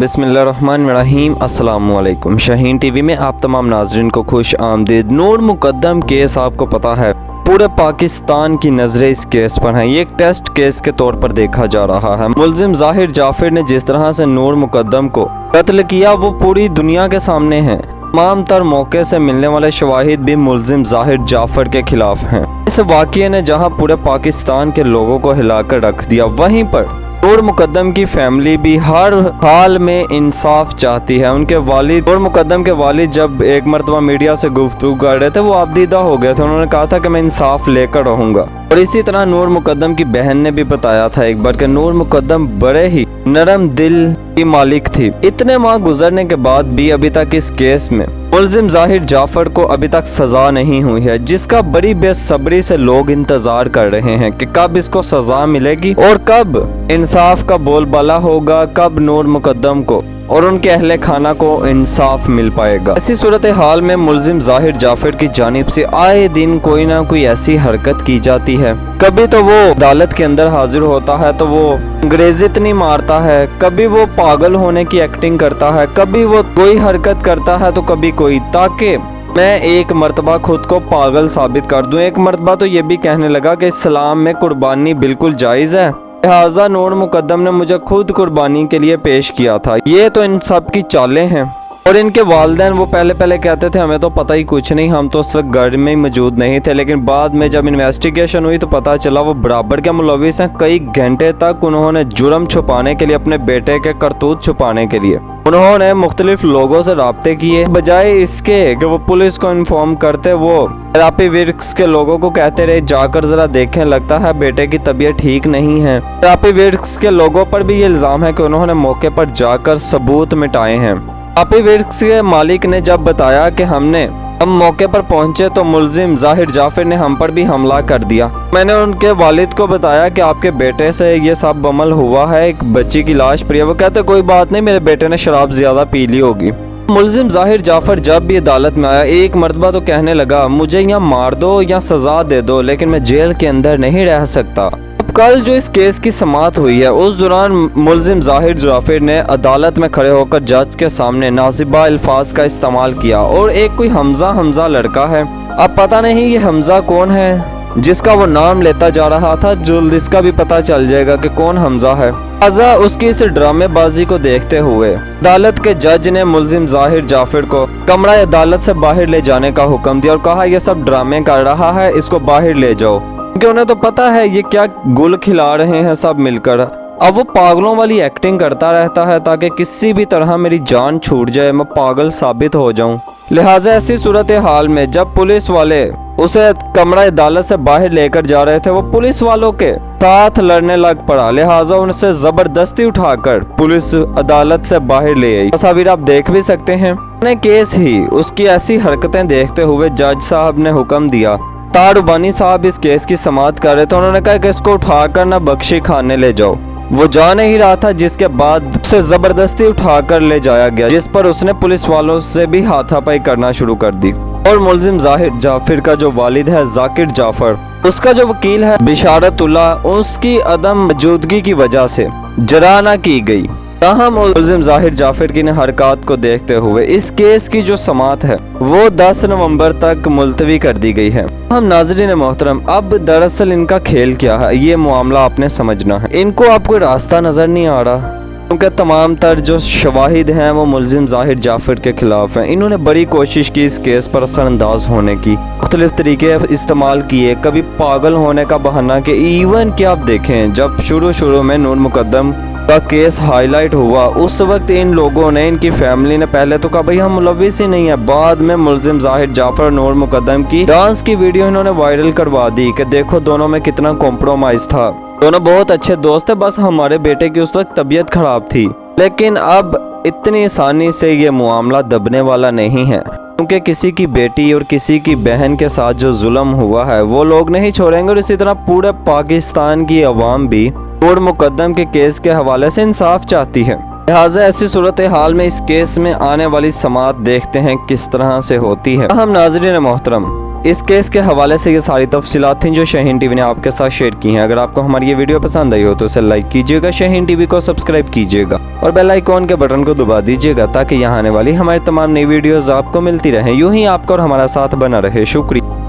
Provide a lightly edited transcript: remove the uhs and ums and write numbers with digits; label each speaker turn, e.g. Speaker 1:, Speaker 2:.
Speaker 1: बिस्मिल्लाहिर्रहमानिर्रहीम। अस्सलाम वालेकुम। शाहीन टीवी में आप तमाम नाज़रीन को खुश आमदीद। नूर मुकद्दम केस आपको पता है पूरे पाकिस्तान की नज़रें इस केस पर हैं। ये एक टेस्ट केस के तौर पर देखा जा रहा है। मुल्जिम ज़ाहिर जाफर ने जिस तरह से नूर मुकद्दम को कत्ल किया वो पूरी दुनिया के सामने है। तमाम तर मौके से मिलने वाले शवाहिद भी मुल्जिम ज़ाहिर जाफर के खिलाफ हैं। इस वाक़ये ने जहां पूरे पाकिस्तान के लोगों को हिलाकर रख दिया, वहीं पर नूर मुकद्दम की फैमिली भी हर हाल में इंसाफ चाहती है। उनके वालिद, नूर मुकद्दम के वालिद जब एक मरतबा मीडिया से गुफ्तगू कर रहे थे, वो आपदीदा हो गए थे। उन्होंने कहा था कि मैं इंसाफ लेकर रहूँगा। और इसी तरह नूर मुकद्दम की बहन ने भी बताया था एक बार कि नूर मुकद्दम बड़े ही नरम दिल की मालिक थी। इतने माह गुजरने के बाद भी अभी तक इस केस में मुल्जिम ज़ाहिर जाफर को अभी तक सज़ा नहीं हुई है, जिसका बड़ी बेसब्री से लोग इंतज़ार कर रहे हैं कि कब इसको सज़ा मिलेगी और कब इंसाफ का बोलबाला होगा, कब नूर मुकद्दम को और उनके अहले खाना को इंसाफ मिल पाएगा। ऐसी सूरत हाल में मुल्जिम ज़ाहिर जाफर की जानिब से आए दिन कोई ना कोई ऐसी हरकत की जाती है। कभी तो वो अदालत के अंदर हाजिर होता है तो वो अंग्रेजी इतनी मारता है, कभी वो पागल होने की एक्टिंग करता है, कभी वो कोई हरकत करता है तो कभी कोई, ताकि मैं एक मरतबा खुद को पागल साबित कर दूं। एक मरतबा तो ये भी कहने लगा कि इस्लाम में कुर्बानी बिल्कुल जायज़ है, लिहाजा नूर मुकद्दम ने मुझे खुद कुर्बानी के लिए पेश किया था। ये तो इन सब की चालें हैं। और इनके वालिदैन वो पहले कहते थे हमें तो पता ही कुछ नहीं, हम तो उस वक्त घर में ही मौजूद नहीं थे। लेकिन बाद में जब इन्वेस्टिगेशन हुई तो पता चला वो बराबर के मुलविस हैं। कई घंटे तक उन्होंने जुर्म छुपाने के लिए, अपने बेटे के करतूत छुपाने के लिए उन्होंने मुख्तलिफ लोगों से राब्ते किए। बजाय इसके कि वो पुलिस को इन्फॉर्म करते, वो थेरापी वर्क्स के लोगों को कहते रहे जाकर जरा देखें, लगता है बेटे की तबीयत ठीक नहीं है। थेरापी वर्क्स के लोगों पर भी ये इल्ज़ाम है कि उन्होंने मौके पर जाकर सबूत मिटाए हैं। थेरापी वर्क्स के मालिक ने जब बताया कि हम मौके पर पहुंचे तो मुल्जिम ज़ाहिर जाफर ने हम पर भी हमला कर दिया। मैंने उनके वालिद को बताया कि आपके बेटे से ये सब अमल हुआ है, एक बच्ची की लाश पड़ी है। वो कहते कोई बात नहीं, मेरे बेटे ने शराब ज़्यादा पी ली होगी। मुल्जिम ज़ाहिर जाफर जब भी अदालत में आया एक मरतबा तो कहने लगा मुझे यहाँ मार दो या सज़ा दे दो, लेकिन मैं जेल के अंदर नहीं रह सकता। कल जो इस केस की समाअत हुई है उस दौरान मुल्जिम ज़ाहिर जाफर ने अदालत में खड़े होकर जज के सामने नाज़िबा अल्फाज का इस्तेमाल किया। और एक कोई हमजा लड़का है, अब पता नहीं ये हमजा कौन है जिसका वो नाम लेता जा रहा था, जल्द इसका भी पता चल जाएगा कि कौन हमजा है। लिहाजा उसकी इस ड्रामेबाजी को देखते हुए अदालत के जज ने मुल्जिम ज़ाहिर जाफर को कमरा अदालत से बाहर ले जाने का हुक्म दिया और कहा यह सब ड्रामे कर रहा है, इसको बाहर ले जाओ, क्योंकि उन्हें तो पता है ये क्या गुल खिला रहे हैं सब मिलकर। अब वो पागलों वाली एक्टिंग करता रहता है ताकि किसी भी तरह मेरी जान छूट जाए, मैं पागल साबित हो जाऊं। लिहाजा ऐसी सूरत हाल में जब पुलिस वाले उसे कमरा अदालत से बाहर लेकर जा रहे थे, वो पुलिस वालों के साथ लड़ने लग पड़ा। लिहाजा उनसे जबरदस्ती उठाकर पुलिस अदालत से बाहर ले आई। तस्वीर आप देख भी सकते हैं। केस ही उसकी ऐसी हरकतें देखते हुए जज साहब ने हुक्म दिया। तारुबानी साहब इस केस की समाअत कर रहे थे। उन्होंने कहा कि इसको उठाकर ना बख्शी खाने ले जाओ। वो जा नहीं रहा था, जिसके बाद उसे जबरदस्ती उठाकर ले जाया गया, जिस पर उसने पुलिस वालों से भी हाथापाई करना शुरू कर दी। और मुल्जिम ज़ाहिर जाफर का जो वालिद है ज़ाकिर जाफर, उसका जो वकील है बिशारतुल्ला, उसकी अदम मौजूदगी की वजह से जराना की गई। ताहम मुल्जिम ज़ाहिर जाफर की हरकत को देखते हुए इस केस की जो समाअत है वो 10 नवंबर तक मुलतवी कर दी गई है। हम नाज़रीन मोहतरम, अब दरअसल इनका खेल क्या है ये मामला आपने समझना है। इनको अब कोई रास्ता नज़र नहीं आ रहा, क्योंकि तमाम तर जो शवाहिद हैं वो मुल्जिम ज़ाहिर जाफर के खिलाफ हैं। इन्होंने बड़ी कोशिश की इस केस पर असरअंदाज होने की, मुख्तलिफ तरीके इस्तेमाल किए, कभी पागल होने का बहाना कि इवन कि आप देखें जब शुरू में नूर मुकद्दम का केस हाईलाइट हुआ उस वक्त इन लोगों ने, इनकी फैमिली ने पहले तो कहा भाई हम मुलविस ही नहीं है। बाद में मुल्जिम ज़ाहिर जाफर और नूर मुकद्दम की डांस की वीडियो इन्होंने वायरल करवा दी कि देखो दोनों में कितना कॉम्प्रोमाइज था, दोनों बहुत अच्छे दोस्त थे, बस हमारे बेटे की उस वक्त तबीयत खराब थी। लेकिन अब इतनी आसानी से ये मामला दबने वाला नहीं है, क्योंकि किसी की बेटी और किसी की बहन के साथ जो जुल्म हुआ है वो लोग नहीं छोड़ेंगे। और इसी तरह पूरे पाकिस्तान की अवाम भी नूर मुकद्दम के केस के हवाले से इंसाफ चाहती है। लिहाजा ऐसी सूरत हाल में इस केस में आने वाली समाअत देखते हैं किस तरह से होती है। हम नाज़रीन मोहतरम, इस केस के हवाले से ये सारी तफसीलात थी जो शाहीन टीवी ने आपके साथ शेयर की हैं। अगर आपको हमारी ये वीडियो पसंद आई हो तो इसे लाइक कीजिएगा, शाहीन टीवी को सब्सक्राइब कीजिएगा और बेल आइकॉन के बटन को दबा दीजिएगा ताकि यहाँ आने वाली हमारी तमाम नई वीडियोस आपको मिलती रहें। यूं ही आपका और हमारा साथ बना रहे। शुक्रिया।